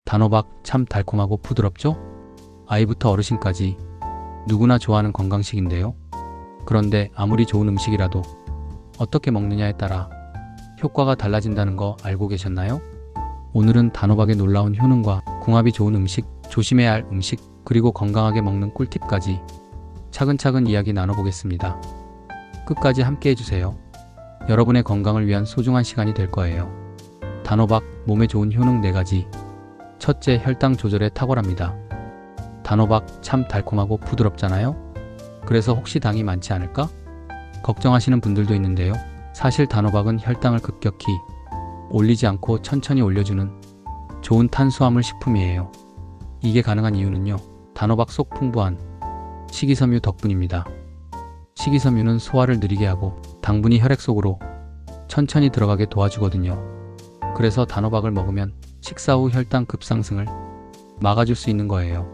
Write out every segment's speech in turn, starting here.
단호박 참 달콤하고 부드럽죠? 아이부터 어르신까지 누구나 좋아하는 건강식인데요. 그런데 아무리 좋은 음식이라도 어떻게 먹느냐에 따라 효과가 달라진다는 거 알고 계셨나요? 오늘은 단호박의 놀라운 효능과 궁합이 좋은 음식, 조심해야 할 음식, 그리고 건강하게 먹는 꿀팁까지 차근차근 이야기 나눠보겠습니다. 끝까지 함께 해주세요. 여러분의 건강을 위한 소중한 시간이 될 거예요. 단호박, 몸에 좋은 효능 4가지. 첫째, 혈당 조절에 탁월합니다. 단호박 참 달콤하고 부드럽잖아요? 그래서 혹시 당이 많지 않을까? 걱정하시는 분들도 있는데요. 사실 단호박은 혈당을 급격히 올리지 않고 천천히 올려주는 좋은 탄수화물 식품이에요. 이게 가능한 이유는요, 단호박 속 풍부한 식이섬유 덕분입니다. 식이섬유는 소화를 느리게 하고 당분이 혈액 속으로 천천히 들어가게 도와주거든요. 그래서 단호박을 먹으면 식사 후 혈당 급상승을 막아줄 수 있는 거예요.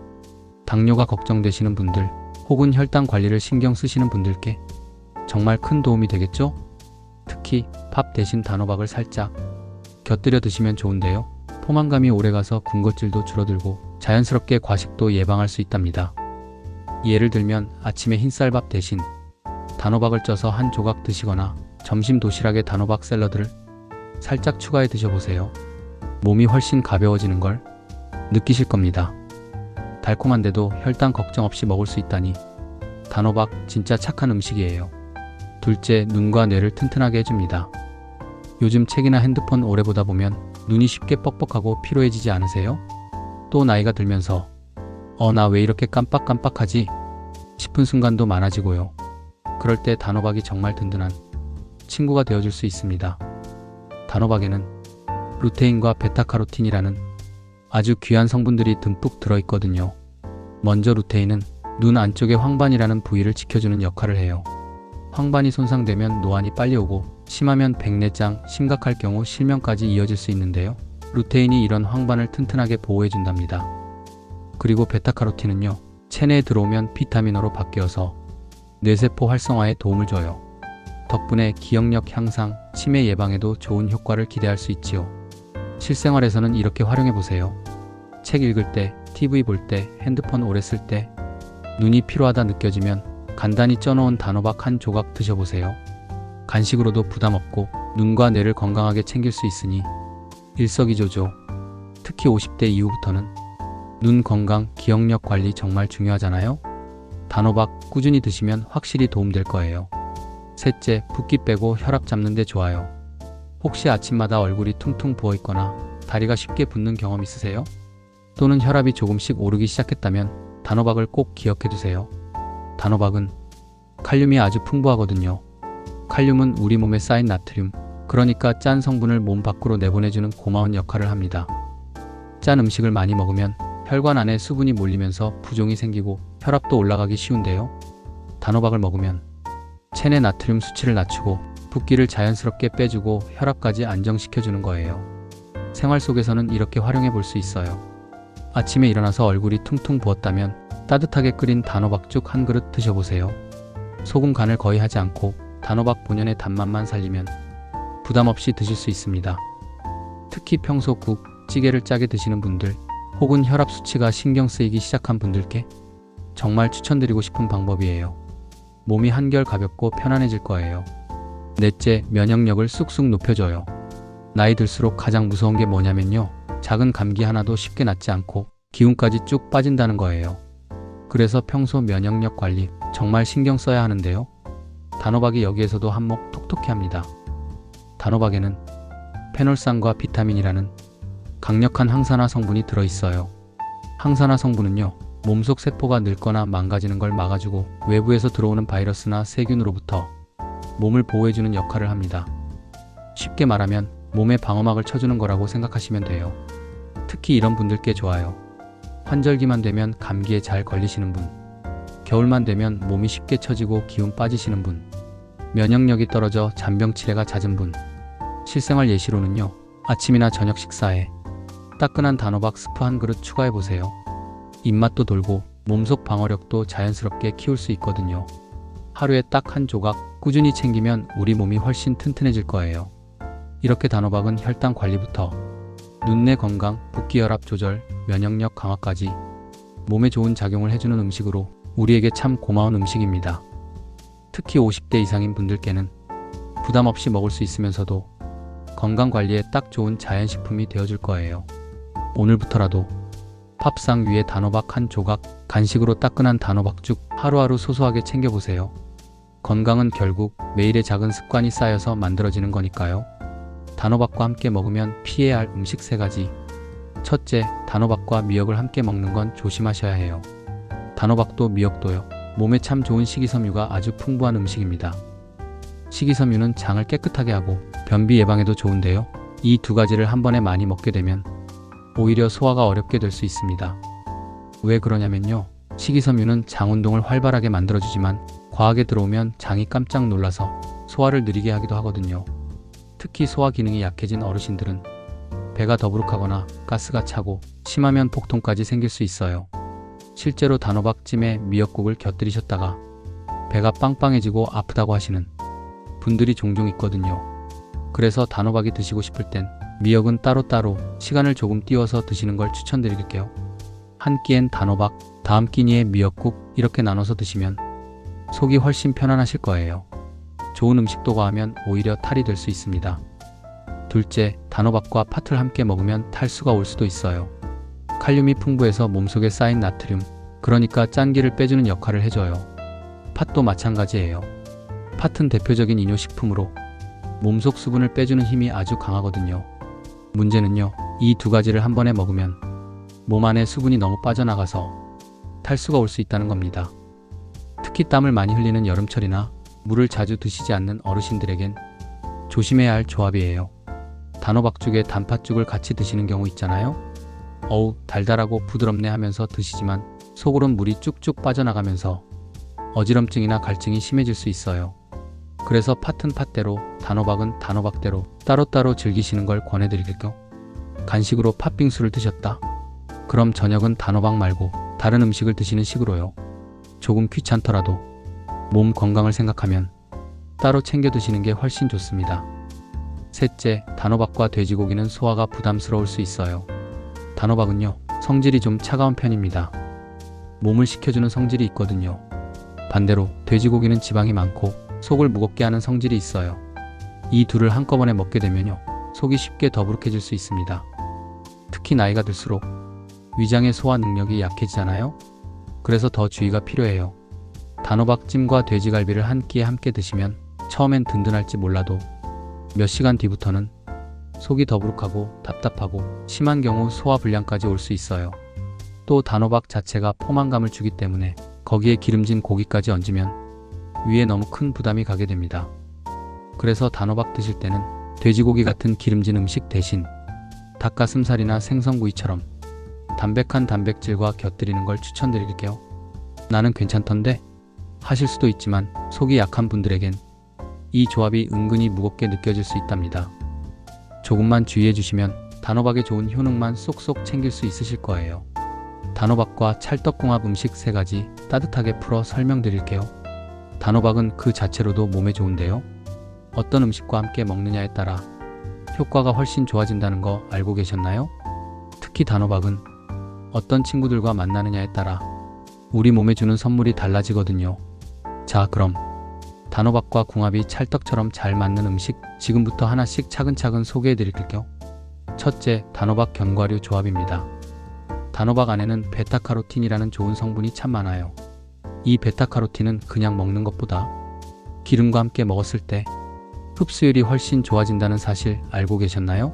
당뇨가 걱정되시는 분들, 혹은 혈당 관리를 신경 쓰시는 분들께 정말 큰 도움이 되겠죠? 특히 밥 대신 단호박을 살짝 곁들여 드시면 좋은데요. 포만감이 오래가서 군것질도 줄어들고 자연스럽게 과식도 예방할 수 있답니다. 예를 들면 아침에 흰쌀밥 대신 단호박을 쪄서 한 조각 드시거나 점심 도시락에 단호박 샐러드를 살짝 추가해 드셔보세요. 몸이 훨씬 가벼워지는 걸 느끼실 겁니다. 달콤한데도 혈당 걱정 없이 먹을 수 있다니 단호박 진짜 착한 음식이에요. 둘째, 눈과 뇌를 튼튼하게 해줍니다. 요즘 책이나 핸드폰 오래 보다 보면 눈이 쉽게 뻑뻑하고 피로해지지 않으세요? 또 나이가 들면서 나 왜 이렇게 깜빡깜빡하지? 싶은 순간도 많아지고요. 그럴 때 단호박이 정말 든든한 친구가 되어줄 수 있습니다. 단호박에는 루테인과 베타카로틴이라는 아주 귀한 성분들이 듬뿍 들어있거든요. 먼저 루테인은 눈 안쪽의 황반이라는 부위를 지켜주는 역할을 해요. 황반이 손상되면 노안이 빨리 오고 심하면 백내장, 심각할 경우 실명까지 이어질 수 있는데요. 루테인이 이런 황반을 튼튼하게 보호해준답니다. 그리고 베타카로틴은요, 체내에 들어오면 비타민으로 바뀌어서 뇌세포 활성화에 도움을 줘요. 덕분에 기억력 향상, 치매 예방에도 좋은 효과를 기대할 수 있지요. 실생활에서는 이렇게 활용해보세요. 책 읽을 때, TV 볼 때, 핸드폰 오래 쓸 때, 눈이 피로하다 느껴지면 간단히 쪄놓은 단호박 한 조각 드셔보세요. 간식으로도 부담 없고 눈과 뇌를 건강하게 챙길 수 있으니 일석이조죠. 특히 50대 이후부터는 눈 건강, 기억력 관리 정말 중요하잖아요. 단호박 꾸준히 드시면 확실히 도움될 거예요. 셋째, 붓기 빼고 혈압 잡는 데 좋아요. 혹시 아침마다 얼굴이 퉁퉁 부어있거나 다리가 쉽게 붓는 경험 있으세요? 또는 혈압이 조금씩 오르기 시작했다면 단호박을 꼭 기억해두세요. 단호박은 칼륨이 아주 풍부하거든요. 칼륨은 우리 몸에 쌓인 나트륨, 그러니까 짠 성분을 몸 밖으로 내보내주는 고마운 역할을 합니다. 짠 음식을 많이 먹으면 혈관 안에 수분이 몰리면서 부종이 생기고 혈압도 올라가기 쉬운데요. 단호박을 먹으면 체내 나트륨 수치를 낮추고 붓기를 자연스럽게 빼주고 혈압까지 안정시켜주는 거예요. 생활 속에서는 이렇게 활용해 볼 수 있어요. 아침에 일어나서 얼굴이 퉁퉁 부었다면 따뜻하게 끓인 단호박죽 한 그릇 드셔보세요. 소금 간을 거의 하지 않고 단호박 본연의 단맛만 살리면 부담 없이 드실 수 있습니다. 특히 평소 국, 찌개를 짜게 드시는 분들, 혹은 혈압 수치가 신경 쓰이기 시작한 분들께 정말 추천드리고 싶은 방법이에요. 몸이 한결 가볍고 편안해질 거예요. 넷째, 면역력을 쑥쑥 높여줘요. 나이 들수록 가장 무서운 게 뭐냐면요, 작은 감기 하나도 쉽게 낫지 않고 기운까지 쭉 빠진다는 거예요. 그래서 평소 면역력 관리 정말 신경 써야 하는데요. 단호박이 여기에서도 한몫 톡톡히 합니다. 단호박에는 페놀산과 비타민이라는 강력한 항산화 성분이 들어있어요. 항산화 성분은요, 몸속 세포가 늙거나 망가지는 걸 막아주고 외부에서 들어오는 바이러스나 세균으로부터 몸을 보호해주는 역할을 합니다. 쉽게 말하면 몸에 방어막을 쳐주는 거라고 생각하시면 돼요. 특히 이런 분들께 좋아요. 환절기만 되면 감기에 잘 걸리시는 분, 겨울만 되면 몸이 쉽게 처지고 기운 빠지시는 분, 면역력이 떨어져 잔병 치레가 잦은 분. 실생활 예시로는요, 아침이나 저녁 식사에 따끈한 단호박 스프 한 그릇 추가해보세요. 입맛도 돌고 몸속 방어력도 자연스럽게 키울 수 있거든요. 하루에 딱 한 조각 꾸준히 챙기면 우리 몸이 훨씬 튼튼해질 거예요. 이렇게 단호박은 혈당 관리부터 눈내 건강, 붓기혈압 조절, 면역력 강화까지 몸에 좋은 작용을 해주는 음식으로 우리에게 참 고마운 음식입니다. 특히 50대 이상인 분들께는 부담 없이 먹을 수 있으면서도 건강관리에 딱 좋은 자연식품이 되어줄 거예요. 오늘부터라도 밥상 위에 단호박 한 조각, 간식으로 따끈한 단호박죽 하루하루 소소하게 챙겨보세요. 건강은 결국 매일의 작은 습관이 쌓여서 만들어지는 거니까요. 단호박과 함께 먹으면 피해야 할 음식 3가지. 첫째, 단호박과 미역을 함께 먹는 건 조심하셔야 해요. 단호박도 미역도요. 몸에 참 좋은 식이섬유가 아주 풍부한 음식입니다. 식이섬유는 장을 깨끗하게 하고 변비 예방에도 좋은데요. 이 2가지를 한 번에 많이 먹게 되면 오히려 소화가 어렵게 될 수 있습니다. 왜 그러냐면요. 식이섬유는 장 운동을 활발하게 만들어주지만 과하게 들어오면 장이 깜짝 놀라서 소화를 느리게 하기도 하거든요. 특히 소화 기능이 약해진 어르신들은 배가 더부룩하거나 가스가 차고 심하면 복통까지 생길 수 있어요. 실제로 단호박찜에 미역국을 곁들이셨다가 배가 빵빵해지고 아프다고 하시는 분들이 종종 있거든요. 그래서 단호박이 드시고 싶을 땐 미역은 따로따로 시간을 조금 띄워서 드시는 걸 추천드릴게요. 한 끼엔 단호박, 다음 끼니에 미역국 이렇게 나눠서 드시면 속이 훨씬 편안하실 거예요. 좋은 음식도 과하면 오히려 탈이 될 수 있습니다. 둘째, 단호박과 팥을 함께 먹으면 탈수가 올 수도 있어요. 칼륨이 풍부해서 몸속에 쌓인 나트륨, 그러니까 짠기를 빼주는 역할을 해줘요. 팥도 마찬가지예요. 팥은 대표적인 이뇨식품으로 몸속 수분을 빼주는 힘이 아주 강하거든요. 문제는요, 이 2가지를 한 번에 먹으면 몸 안에 수분이 너무 빠져나가서 탈수가 올 수 있다는 겁니다. 특히 땀을 많이 흘리는 여름철이나 물을 자주 드시지 않는 어르신들에겐 조심해야 할 조합이에요. 단호박죽에 단팥죽을 같이 드시는 경우 있잖아요. 어우, 달달하고 부드럽네 하면서 드시지만 속으론 물이 쭉쭉 빠져나가면서 어지럼증이나 갈증이 심해질 수 있어요. 그래서 팥은 팥대로, 단호박은 단호박대로 따로따로 즐기시는 걸 권해드릴게요. 간식으로 팥빙수를 드셨다? 그럼 저녁은 단호박 말고 다른 음식을 드시는 식으로요. 조금 귀찮더라도 몸 건강을 생각하면 따로 챙겨 드시는 게 훨씬 좋습니다. 셋째, 단호박과 돼지고기는 소화가 부담스러울 수 있어요. 단호박은요, 성질이 좀 차가운 편입니다. 몸을 식혀주는 성질이 있거든요. 반대로 돼지고기는 지방이 많고 속을 무겁게 하는 성질이 있어요. 이 둘을 한꺼번에 먹게 되면요, 속이 쉽게 더부룩해질 수 있습니다. 특히 나이가 들수록 위장의 소화 능력이 약해지잖아요. 그래서 더 주의가 필요해요. 단호박찜과 돼지갈비를 한 끼에 함께 드시면 처음엔 든든할지 몰라도 몇 시간 뒤부터는 속이 더부룩하고 답답하고 심한 경우 소화불량까지 올 수 있어요. 또 단호박 자체가 포만감을 주기 때문에 거기에 기름진 고기까지 얹으면 위에 너무 큰 부담이 가게 됩니다. 그래서 단호박 드실 때는 돼지고기 같은 기름진 음식 대신 닭가슴살이나 생선구이처럼 담백한 단백질과 곁들이는 걸 추천드릴게요. 나는 괜찮던데 하실 수도 있지만 속이 약한 분들에겐 이 조합이 은근히 무겁게 느껴질 수 있답니다. 조금만 주의해 주시면 단호박의 좋은 효능만 쏙쏙 챙길 수 있으실 거예요. 단호박과 찰떡궁합 음식 3가지 따뜻하게 풀어 설명드릴게요. 단호박은 그 자체로도 몸에 좋은데요. 어떤 음식과 함께 먹느냐에 따라 효과가 훨씬 좋아진다는 거 알고 계셨나요? 특히 단호박은 어떤 친구들과 만나느냐에 따라 우리 몸에 주는 선물이 달라지거든요. 자, 그럼 단호박과 궁합이 찰떡처럼 잘 맞는 음식 지금부터 하나씩 차근차근 소개해 드릴게요. 첫째, 단호박 견과류 조합입니다. 단호박 안에는 베타카로틴이라는 좋은 성분이 참 많아요. 이 베타카로틴은 그냥 먹는 것보다 기름과 함께 먹었을 때 흡수율이 훨씬 좋아진다는 사실 알고 계셨나요?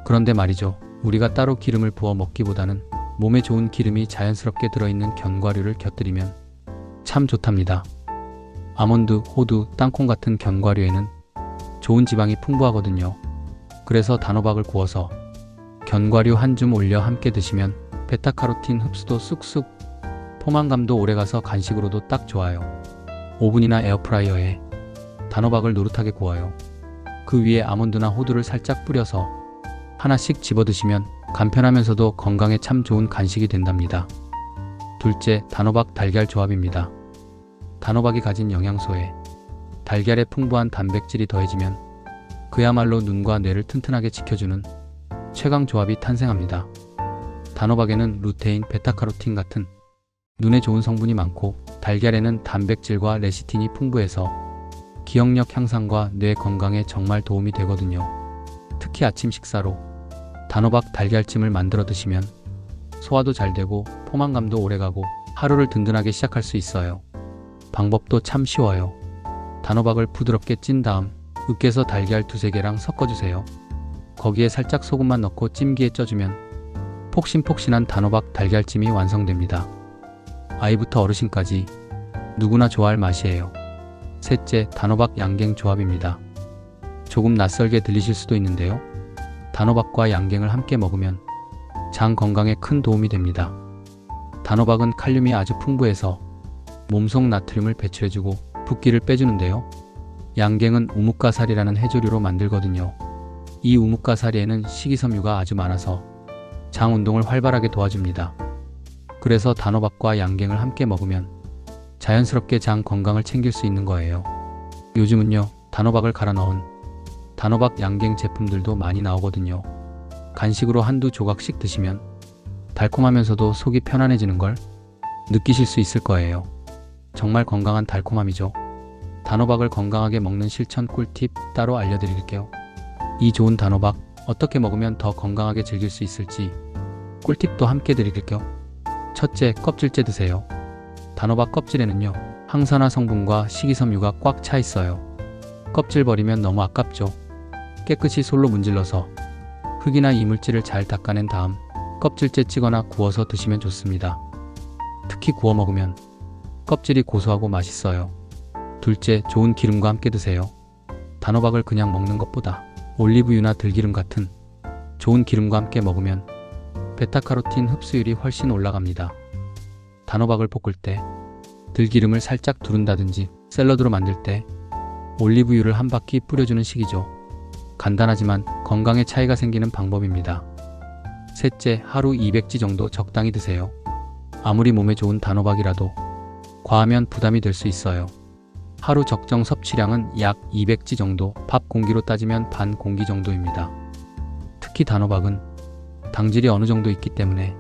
그런데 말이죠. 우리가 따로 기름을 부어 먹기보다는 몸에 좋은 기름이 자연스럽게 들어있는 견과류를 곁들이면 참 좋답니다. 아몬드, 호두, 땅콩 같은 견과류에는 좋은 지방이 풍부하거든요. 그래서 단호박을 구워서 견과류 한 줌 올려 함께 드시면 베타카로틴 흡수도 쑥쑥, 포만감도 오래가서 간식으로도 딱 좋아요. 오븐이나 에어프라이어에 단호박을 노릇하게 구워요. 그 위에 아몬드나 호두를 살짝 뿌려서 하나씩 집어 드시면 간편하면서도 건강에 참 좋은 간식이 된답니다. 둘째, 단호박 달걀 조합입니다. 단호박이 가진 영양소에 달걀의 풍부한 단백질이 더해지면 그야말로 눈과 뇌를 튼튼하게 지켜주는 최강 조합이 탄생합니다. 단호박에는 루테인, 베타카로틴 같은 눈에 좋은 성분이 많고, 달걀에는 단백질과 레시틴이 풍부해서 기억력 향상과 뇌 건강에 정말 도움이 되거든요. 특히 아침 식사로 단호박 달걀찜을 만들어 드시면 소화도 잘 되고 포만감도 오래가고 하루를 든든하게 시작할 수 있어요. 방법도 참 쉬워요. 단호박을 부드럽게 찐 다음 으깨서 달걀 2-3개랑 섞어주세요. 거기에 살짝 소금만 넣고 찜기에 쪄주면 폭신폭신한 단호박 달걀찜이 완성됩니다. 아이부터 어르신까지 누구나 좋아할 맛이에요. 셋째, 단호박 양갱 조합입니다. 조금 낯설게 들리실 수도 있는데요. 단호박과 양갱을 함께 먹으면 장 건강에 큰 도움이 됩니다. 단호박은 칼륨이 아주 풍부해서 몸속 나트륨을 배출해주고 붓기를 빼주는데요. 양갱은 우뭇가사리라는 해조류로 만들거든요. 이 우뭇가사리에는 식이섬유가 아주 많아서 장 운동을 활발하게 도와줍니다. 그래서 단호박과 양갱을 함께 먹으면 자연스럽게 장 건강을 챙길 수 있는 거예요. 요즘은요, 단호박을 갈아 넣은 단호박 양갱 제품들도 많이 나오거든요. 간식으로 한두 조각씩 드시면 달콤하면서도 속이 편안해지는 걸 느끼실 수 있을 거예요. 정말 건강한 달콤함이죠. 단호박을 건강하게 먹는 실천 꿀팁 따로 알려드릴게요. 이 좋은 단호박 어떻게 먹으면 더 건강하게 즐길 수 있을지 꿀팁도 함께 드릴게요. 첫째, 껍질째 드세요. 단호박 껍질에는요, 항산화 성분과 식이섬유가 꽉 차 있어요. 껍질 버리면 너무 아깝죠. 깨끗이 솔로 문질러서 흙이나 이물질을 잘 닦아낸 다음 껍질째 찌거나 구워서 드시면 좋습니다. 특히 구워 먹으면 껍질이 고소하고 맛있어요. 둘째, 좋은 기름과 함께 드세요. 단호박을 그냥 먹는 것보다 올리브유나 들기름 같은 좋은 기름과 함께 먹으면 베타카로틴 흡수율이 훨씬 올라갑니다. 단호박을 볶을 때 들기름을 살짝 두른다든지 샐러드로 만들 때 올리브유를 한 바퀴 뿌려주는 식이죠. 간단하지만 건강에 차이가 생기는 방법입니다. 셋째, 하루 200지 정도 적당히 드세요. 아무리 몸에 좋은 단호박이라도 과하면 부담이 될 수 있어요. 하루 적정 섭취량은 약 200지 정도, 밥 공기로 따지면 반 공기 정도입니다. 특히 단호박은 당질이 어느 정도 있기 때문에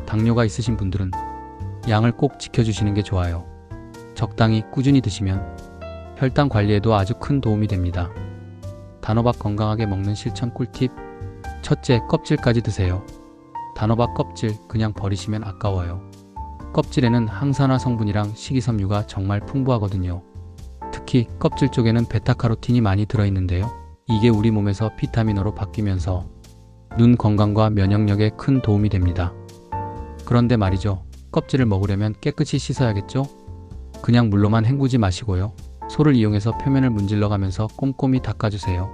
당뇨가 있으신 분들은 양을 꼭 지켜주시는 게 좋아요. 적당히 꾸준히 드시면 혈당 관리에도 아주 큰 도움이 됩니다. 단호박 건강하게 먹는 실천 꿀팁. 첫째, 껍질까지 드세요. 단호박 껍질 그냥 버리시면 아까워요. 껍질에는 항산화 성분이랑 식이섬유가 정말 풍부하거든요. 특히 껍질 쪽에는 베타카로틴이 많이 들어있는데요. 이게 우리 몸에서 비타민으로 바뀌면서 눈 건강과 면역력에 큰 도움이 됩니다. 그런데 말이죠. 껍질을 먹으려면 깨끗이 씻어야겠죠? 그냥 물로만 헹구지 마시고요. 소를 이용해서 표면을 문질러 가면서 꼼꼼히 닦아주세요.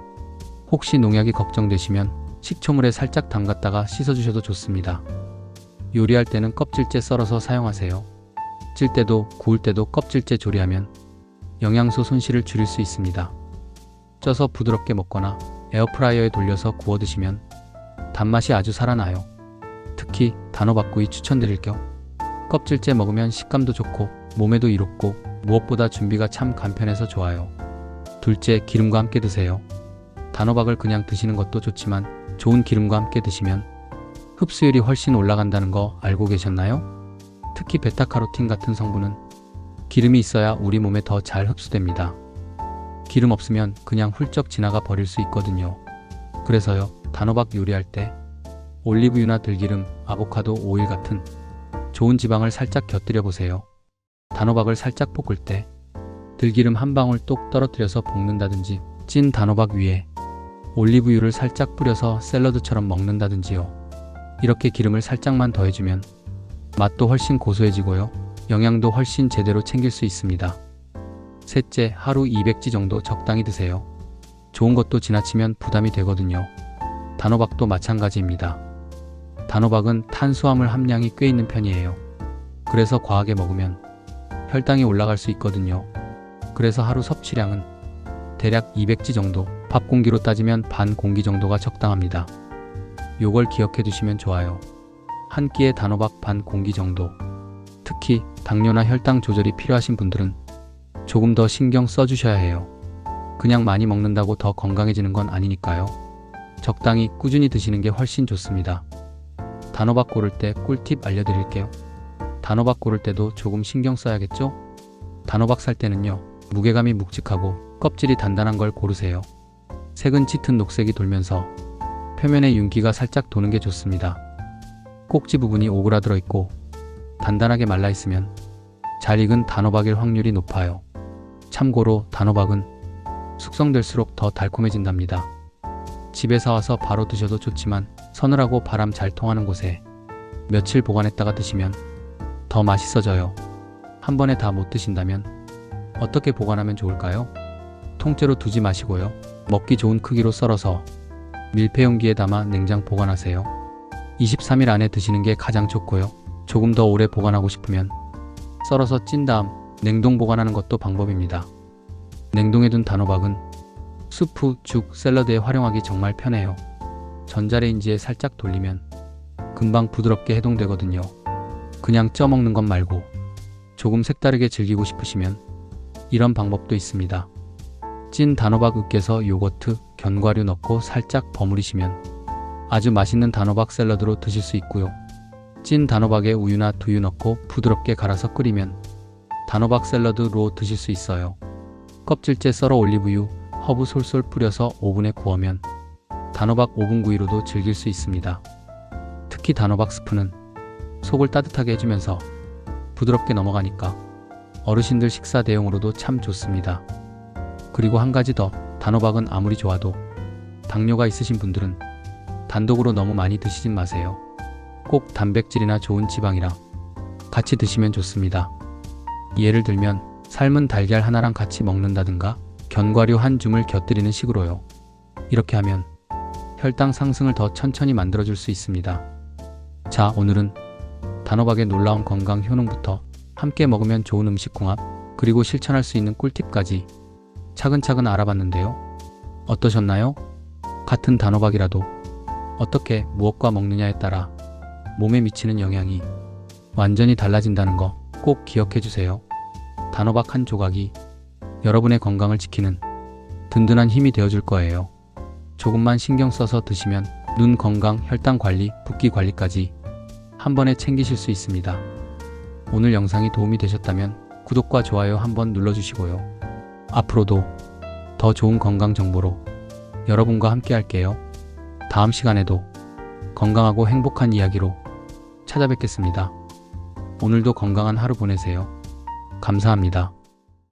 혹시 농약이 걱정되시면 식초물에 살짝 담갔다가 씻어주셔도 좋습니다. 요리할 때는 껍질째 썰어서 사용하세요. 찔 때도 구울 때도 껍질째 조리하면 영양소 손실을 줄일 수 있습니다. 쪄서 부드럽게 먹거나 에어프라이어에 돌려서 구워 드시면 단맛이 아주 살아나요. 특히 단호박구이 추천드릴게요. 껍질째 먹으면 식감도 좋고 몸에도 이롭고 무엇보다 준비가 참 간편해서 좋아요. 둘째, 기름과 함께 드세요. 단호박을 그냥 드시는 것도 좋지만 좋은 기름과 함께 드시면 흡수율이 훨씬 올라간다는 거 알고 계셨나요? 특히 베타카로틴 같은 성분은 기름이 있어야 우리 몸에 더 잘 흡수됩니다. 기름 없으면 그냥 훌쩍 지나가 버릴 수 있거든요. 그래서요, 단호박 요리할 때 올리브유나 들기름, 아보카도 오일 같은 좋은 지방을 살짝 곁들여 보세요. 단호박을 살짝 볶을 때 들기름 한 방울 똑 떨어뜨려서 볶는다든지 찐 단호박 위에 올리브유를 살짝 뿌려서 샐러드처럼 먹는다든지요. 이렇게 기름을 살짝만 더해주면 맛도 훨씬 고소해지고요. 영양도 훨씬 제대로 챙길 수 있습니다. 셋째, 하루 200지 정도 적당히 드세요. 좋은 것도 지나치면 부담이 되거든요. 단호박도 마찬가지입니다. 단호박은 탄수화물 함량이 꽤 있는 편이에요. 그래서 과하게 먹으면 혈당이 올라갈 수 있거든요. 그래서 하루 섭취량은 대략 200지 정도, 밥 공기로 따지면 반 공기 정도가 적당합니다. 요걸 기억해 두시면 좋아요. 한 끼에 단호박 반 공기 정도. 특히 당뇨나 혈당 조절이 필요하신 분들은 조금 더 신경 써주셔야 해요. 그냥 많이 먹는다고 더 건강해지는 건 아니니까요. 적당히 꾸준히 드시는 게 훨씬 좋습니다. 단호박 고를 때 꿀팁 알려드릴게요. 단호박 고를 때도 조금 신경 써야겠죠? 단호박 살 때는요, 무게감이 묵직하고 껍질이 단단한 걸 고르세요. 색은 짙은 녹색이 돌면서 표면에 윤기가 살짝 도는 게 좋습니다. 꼭지 부분이 오그라들어 있고 단단하게 말라 있으면 잘 익은 단호박일 확률이 높아요. 참고로 단호박은 숙성될수록 더 달콤해진답니다. 집에 사와서 바로 드셔도 좋지만 서늘하고 바람 잘 통하는 곳에 며칠 보관했다가 드시면 더 맛있어져요. 한 번에 다 못 드신다면 어떻게 보관하면 좋을까요? 통째로 두지 마시고요. 먹기 좋은 크기로 썰어서 밀폐용기에 담아 냉장 보관하세요. 23일 안에 드시는 게 가장 좋고요. 조금 더 오래 보관하고 싶으면 썰어서 찐 다음 냉동 보관하는 것도 방법입니다. 냉동해둔 단호박은 수프, 죽, 샐러드에 활용하기 정말 편해요. 전자레인지에 살짝 돌리면 금방 부드럽게 해동되거든요. 그냥 쪄 먹는 것 말고 조금 색다르게 즐기고 싶으시면 이런 방법도 있습니다. 찐 단호박 으깨서 요거트, 견과류 넣고 살짝 버무리시면 아주 맛있는 단호박 샐러드로 드실 수 있고요. 찐 단호박에 우유나 두유 넣고 부드럽게 갈아서 끓이면 단호박 샐러드로 드실 수 있어요. 껍질째 썰어 올리브유, 허브 솔솔 뿌려서 오븐에 구우면 단호박 오븐 구이로도 즐길 수 있습니다. 특히 단호박 스프는 속을 따뜻하게 해주면서 부드럽게 넘어가니까 어르신들 식사 대용으로도 참 좋습니다. 그리고 한 가지 더, 단호박은 아무리 좋아도 당뇨가 있으신 분들은 단독으로 너무 많이 드시진 마세요. 꼭 단백질이나 좋은 지방이랑 같이 드시면 좋습니다. 예를 들면 삶은 달걀 하나랑 같이 먹는다든가 견과류 한 줌을 곁들이는 식으로요. 이렇게 하면 혈당 상승을 더 천천히 만들어줄 수 있습니다. 자, 오늘은 단호박의 놀라운 건강 효능부터 함께 먹으면 좋은 음식 궁합, 그리고 실천할 수 있는 꿀팁까지 차근차근 알아봤는데요. 어떠셨나요? 같은 단호박이라도 어떻게 무엇과 먹느냐에 따라 몸에 미치는 영향이 완전히 달라진다는 거 꼭 기억해 주세요. 단호박 한 조각이 여러분의 건강을 지키는 든든한 힘이 되어줄 거예요. 조금만 신경 써서 드시면 눈 건강, 혈당 관리, 붓기 관리까지 한 번에 챙기실 수 있습니다. 오늘 영상이 도움이 되셨다면 구독과 좋아요 한번 눌러주시고요. 앞으로도 더 좋은 건강 정보로 여러분과 함께 할게요. 다음 시간에도 건강하고 행복한 이야기로 찾아뵙겠습니다. 오늘도 건강한 하루 보내세요. 감사합니다.